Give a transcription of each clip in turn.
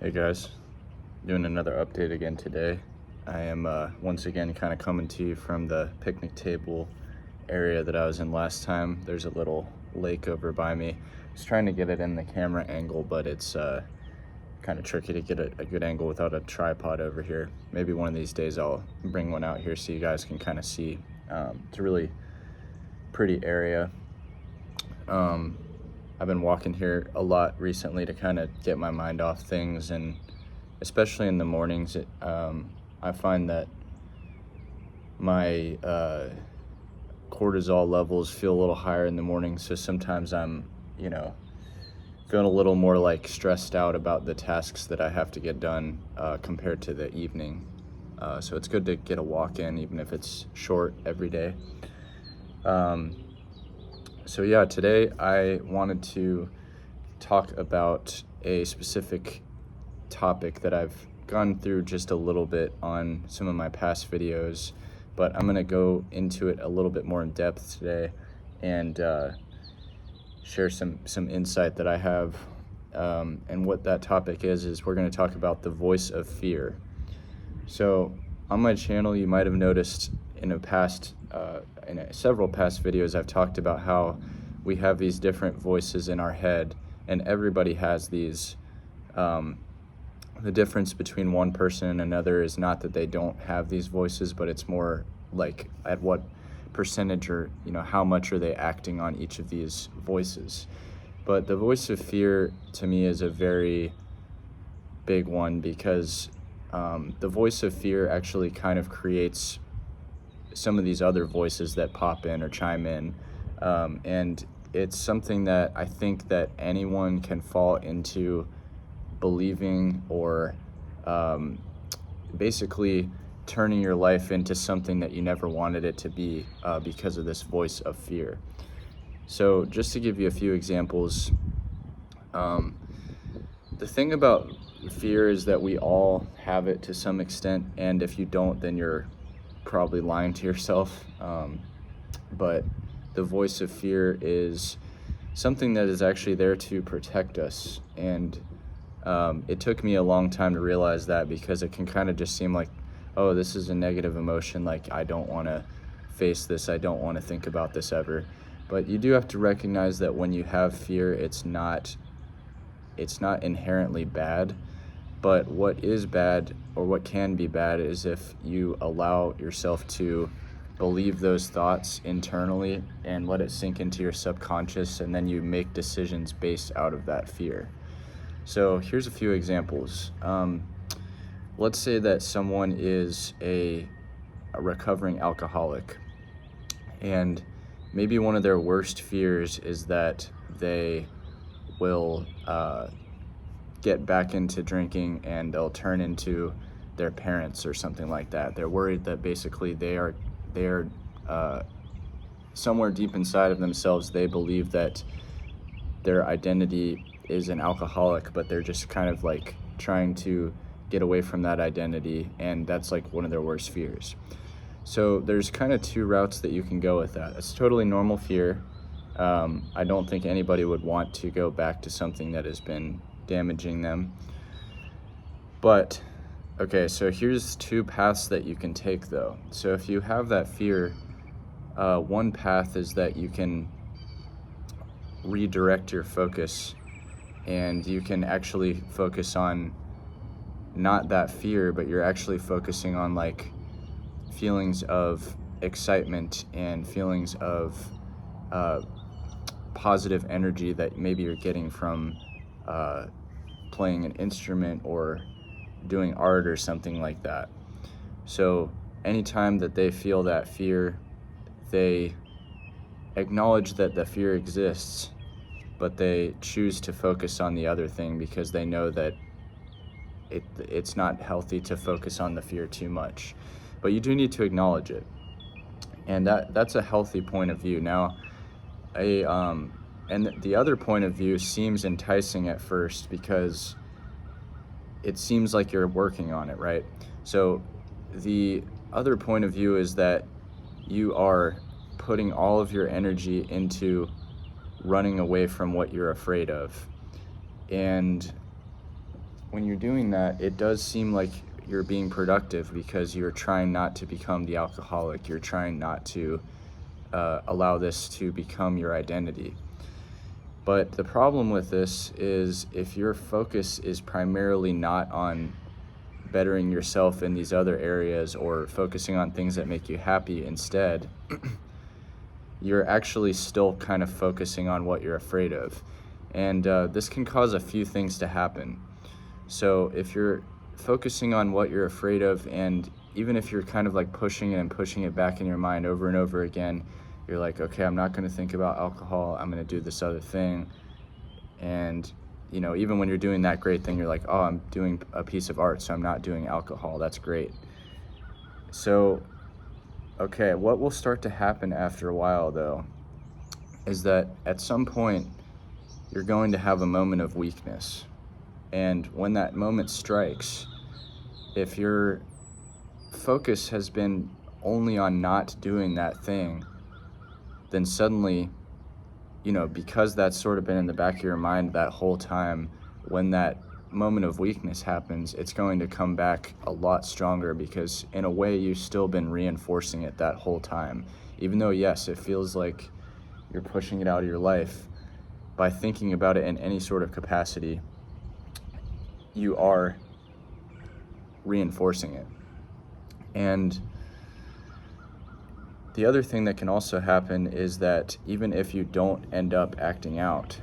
Hey guys, doing another update again today. I am once again kind of coming to you from the picnic table area that I was in last time. There's a little lake over by me. I was trying to get it in the camera angle, but it's kind of tricky to get a good angle without a tripod over here. Maybe one of these days I'll bring one out here so you guys can kind of see. It's a really pretty area. I've been walking here a lot recently to kind of get my mind off things, and especially in the mornings, I find that my cortisol levels feel a little higher in the morning, so sometimes I'm, feeling a little more like stressed out about the tasks that I have to get done compared to the evening. So it's good to get a walk in, even if it's short every day. So yeah, today I wanted to talk about a specific topic that I've gone through just a little bit on some of my past videos, but I'm going to go into it a little bit more in depth today and share some insight that I have. And what that topic is we're going to talk about the voice of fear. So on my channel, you might have noticed in several past videos, I've talked about how we have these different voices in our head, and everybody has these. The difference between one person and another is not that they don't have these voices, but it's more like at what percentage or how much are they acting on each of these voices. But the voice of fear to me is a very big one, because the voice of fear actually kind of creates some of these other voices that pop in or chime in, and it's something that I think that anyone can fall into believing, or basically turning your life into something that you never wanted it to be, because of this voice of fear. So just to give you a few examples, the thing about fear is that we all have it to some extent, and if you don't, then you're probably lying to yourself. But the voice of fear is something that is actually there to protect us, and it took me a long time to realize that, because it can kind of just seem like, oh, this is a negative emotion, like I don't want to face this, I don't want to think about this ever. But you do have to recognize that when you have fear, it's not inherently bad. But what is bad, or what can be bad, is if you allow yourself to believe those thoughts internally and let it sink into your subconscious, and then you make decisions based out of that fear. So here's a few examples. Let's say that someone is a recovering alcoholic, and maybe one of their worst fears is that they will get back into drinking and they'll turn into their parents or something like that. They're worried that basically they are somewhere deep inside of themselves, they believe that their identity is an alcoholic, but they're just kind of like trying to get away from that identity, and that's like one of their worst fears. So there's kind of two routes that you can go with that. It's totally normal fear. I don't think anybody would want to go back to something that has been damaging them. But okay, so here's two paths that you can take though. So if you have that fear, one path is that you can redirect your focus, and you can actually focus on not that fear, but you're actually focusing on like feelings of excitement and feelings of positive energy that maybe you're getting from playing an instrument or doing art or something like that. So anytime that they feel that fear, they acknowledge that the fear exists, but they choose to focus on the other thing, because they know that it's not healthy to focus on the fear too much. But you do need to acknowledge it, and that's a healthy point of view. Now, and the other point of view seems enticing at first, because it seems like you're working on it, right? So the other point of view is that you are putting all of your energy into running away from what you're afraid of. And when you're doing that, it does seem like you're being productive because you're trying not to become the alcoholic. You're trying not to allow this to become your identity. But the problem with this is if your focus is primarily not on bettering yourself in these other areas or focusing on things that make you happy instead, you're actually still kind of focusing on what you're afraid of. And this can cause a few things to happen. So if you're focusing on what you're afraid of, and even if you're kind of like pushing it and pushing it back in your mind over and over again, you're like, okay, I'm not going to think about alcohol, I'm going to do this other thing. And you know, even when you're doing that great thing, you're like, oh, I'm doing a piece of art, so I'm not doing alcohol. That's great. So, okay, what will start to happen after a while, though, is that at some point, you're going to have a moment of weakness. And when that moment strikes, if your focus has been only on not doing that thing, then suddenly, you know, because that's sort of been in the back of your mind that whole time, when that moment of weakness happens, it's going to come back a lot stronger because in a way you've still been reinforcing it that whole time. Even though, yes, it feels like you're pushing it out of your life, by thinking about it in any sort of capacity, you are reinforcing it. And the other thing that can also happen is that even if you don't end up acting out,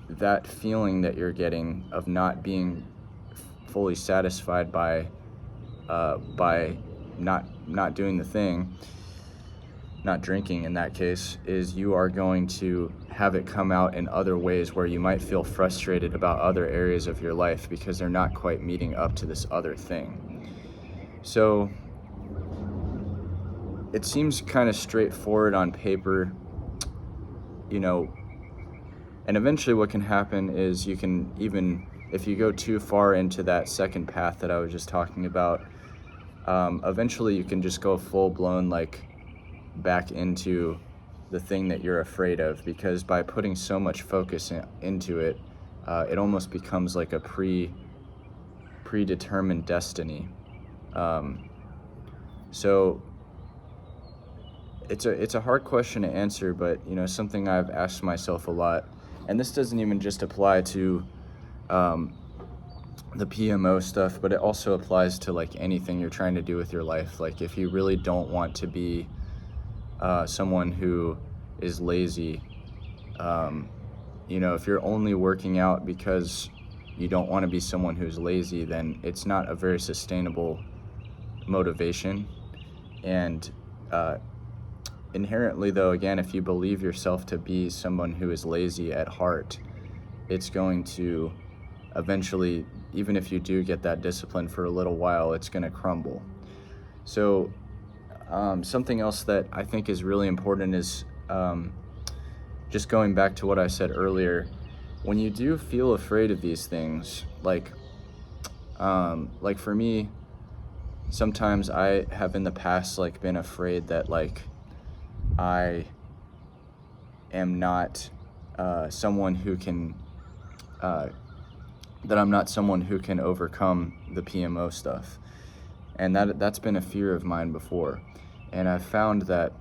that feeling that you're getting of not being fully satisfied by not doing the thing, not drinking in that case, is you are going to have it come out in other ways where you might feel frustrated about other areas of your life because they're not quite meeting up to this other thing. So it seems kind of straightforward on paper, you know, and eventually what can happen is you can, even if you go too far into that second path that I was just talking about, eventually you can just go full-blown like back into the thing that you're afraid of, because by putting so much focus into it, it almost becomes like a predetermined destiny. So it's a hard question to answer, but you know, something I've asked myself a lot, and this doesn't even just apply to the PMO stuff, but it also applies to like anything you're trying to do with your life. Like if you really don't want to be someone who is lazy, you know, if you're only working out because you don't want to be someone who's lazy, then it's not a very sustainable motivation. And inherently, though, again, if you believe yourself to be someone who is lazy at heart, it's going to eventually, even if you do get that discipline for a little while, it's going to crumble. So something else that I think is really important is just going back to what I said earlier. When you do feel afraid of these things, like for me, sometimes I have in the past like been afraid that like I am not someone who can that I'm not someone who can overcome the PMO stuff. And that's been a fear of mine before. And I've found that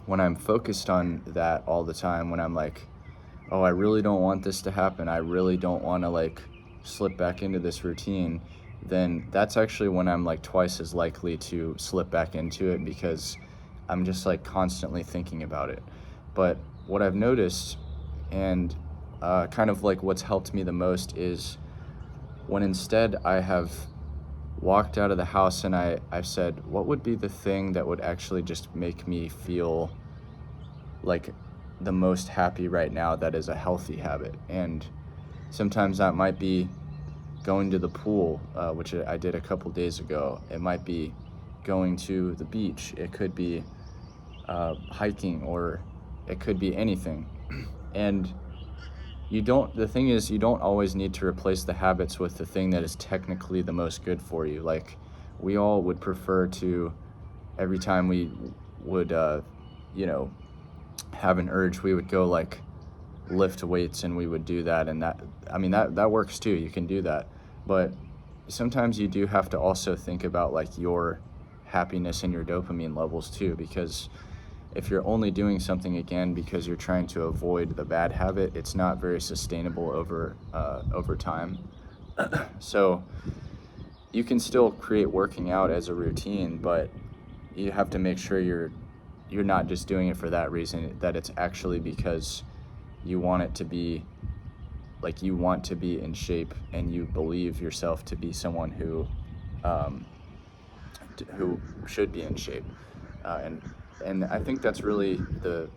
when I'm focused on that all the time, when I'm like, oh, I really don't want this to happen, I really don't want to like slip back into this routine, then that's actually when I'm like twice as likely to slip back into it, because I'm just like constantly thinking about it. But what I've noticed, and kind of like what's helped me the most, is when instead I have walked out of the house and I've said, what would be the thing that would actually just make me feel like the most happy right now that is a healthy habit? And sometimes that might be going to the pool, which I did a couple days ago. It might be going to the beach. It could be hiking, or it could be anything. And the thing is, you don't always need to replace the habits with the thing that is technically the most good for you. Like, we all would prefer to, every time we would, have an urge, we would go like lift weights, and we would do that. And that works too. You can do that. But sometimes you do have to also think about like your happiness and your dopamine levels too, because if you're only doing something again because you're trying to avoid the bad habit, it's not very sustainable over time. So you can still create working out as a routine, but you have to make sure you're not just doing it for that reason, that it's actually because you want it to be like, you want to be in shape and you believe yourself to be someone who should be in shape. And I think that's really the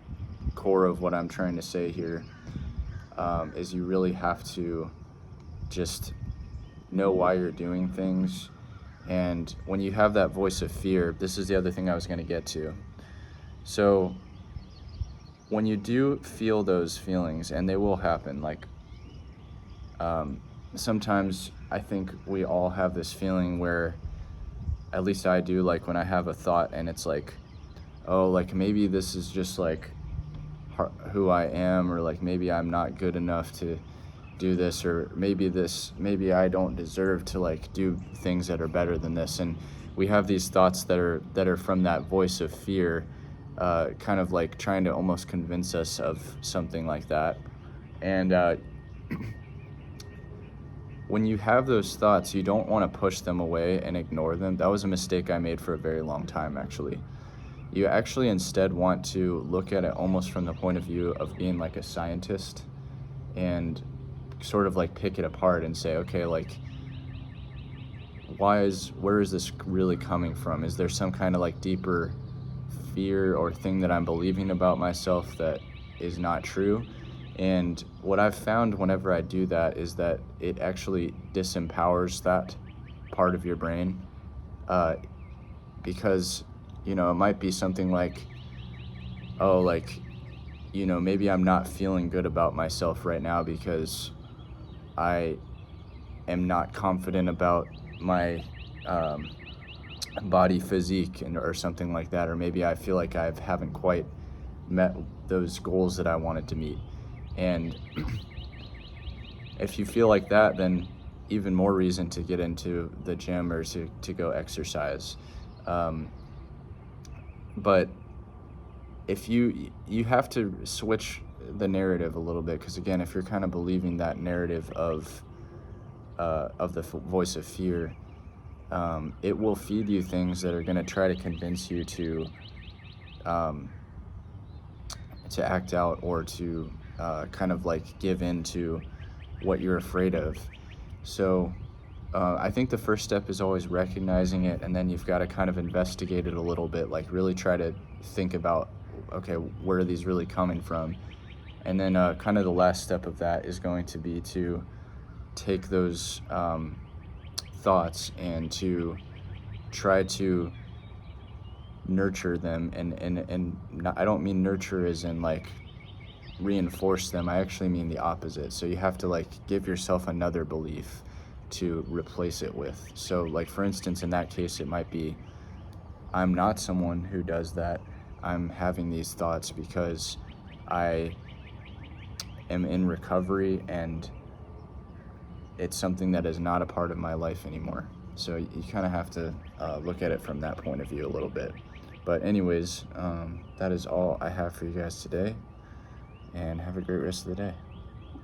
core of what I'm trying to say here, is you really have to just know why you're doing things. And when you have that voice of fear, this is the other thing I was going to get to. So when you do feel those feelings, and they will happen, like sometimes I think we all have this feeling where, at least I do, like when I have a thought and it's like, oh, like maybe this is just like who I am, or like maybe I'm not good enough to do this, or maybe I don't deserve to like do things that are better than this. And we have these thoughts that are from that voice of fear, kind of like trying to almost convince us of something like that. And when you have those thoughts, you don't want to push them away and ignore them. That was a mistake I made for a very long time, actually. You actually instead want to look at it almost from the point of view of being like a scientist, and sort of like pick it apart and say, okay, like where is this really coming from? Is there some kind of like deeper fear or thing that I'm believing about myself that is not true? And what I've found whenever I do that is that it actually disempowers that part of your brain, because it might be something like, oh, like, maybe I'm not feeling good about myself right now because I am not confident about my body physique or something like that, or maybe I feel like I haven't quite met those goals that I wanted to meet. And if you feel like that, then even more reason to get into the gym or to go exercise. But if you have to switch the narrative a little bit, because again, if you're kind of believing that narrative of the voice of fear, it will feed you things that are going to try to convince you to act out, or to kind of like give in to what you're afraid of. So I think the first step is always recognizing it, and then you've got to kind of investigate it a little bit, like really try to think about, okay, where are these really coming from? And then kind of the last step of that is going to be to take those thoughts and to try to nurture them. And not, I don't mean nurture as in like reinforce them. I actually mean the opposite. So you have to like give yourself another belief to replace it with. So like, for instance, in that case, it might be, I'm not someone who does that. I'm having these thoughts because I am in recovery and it's something that is not a part of my life anymore. So you kind of have to look at it from that point of view a little bit. But anyways, that is all I have for you guys today, and have a great rest of the day.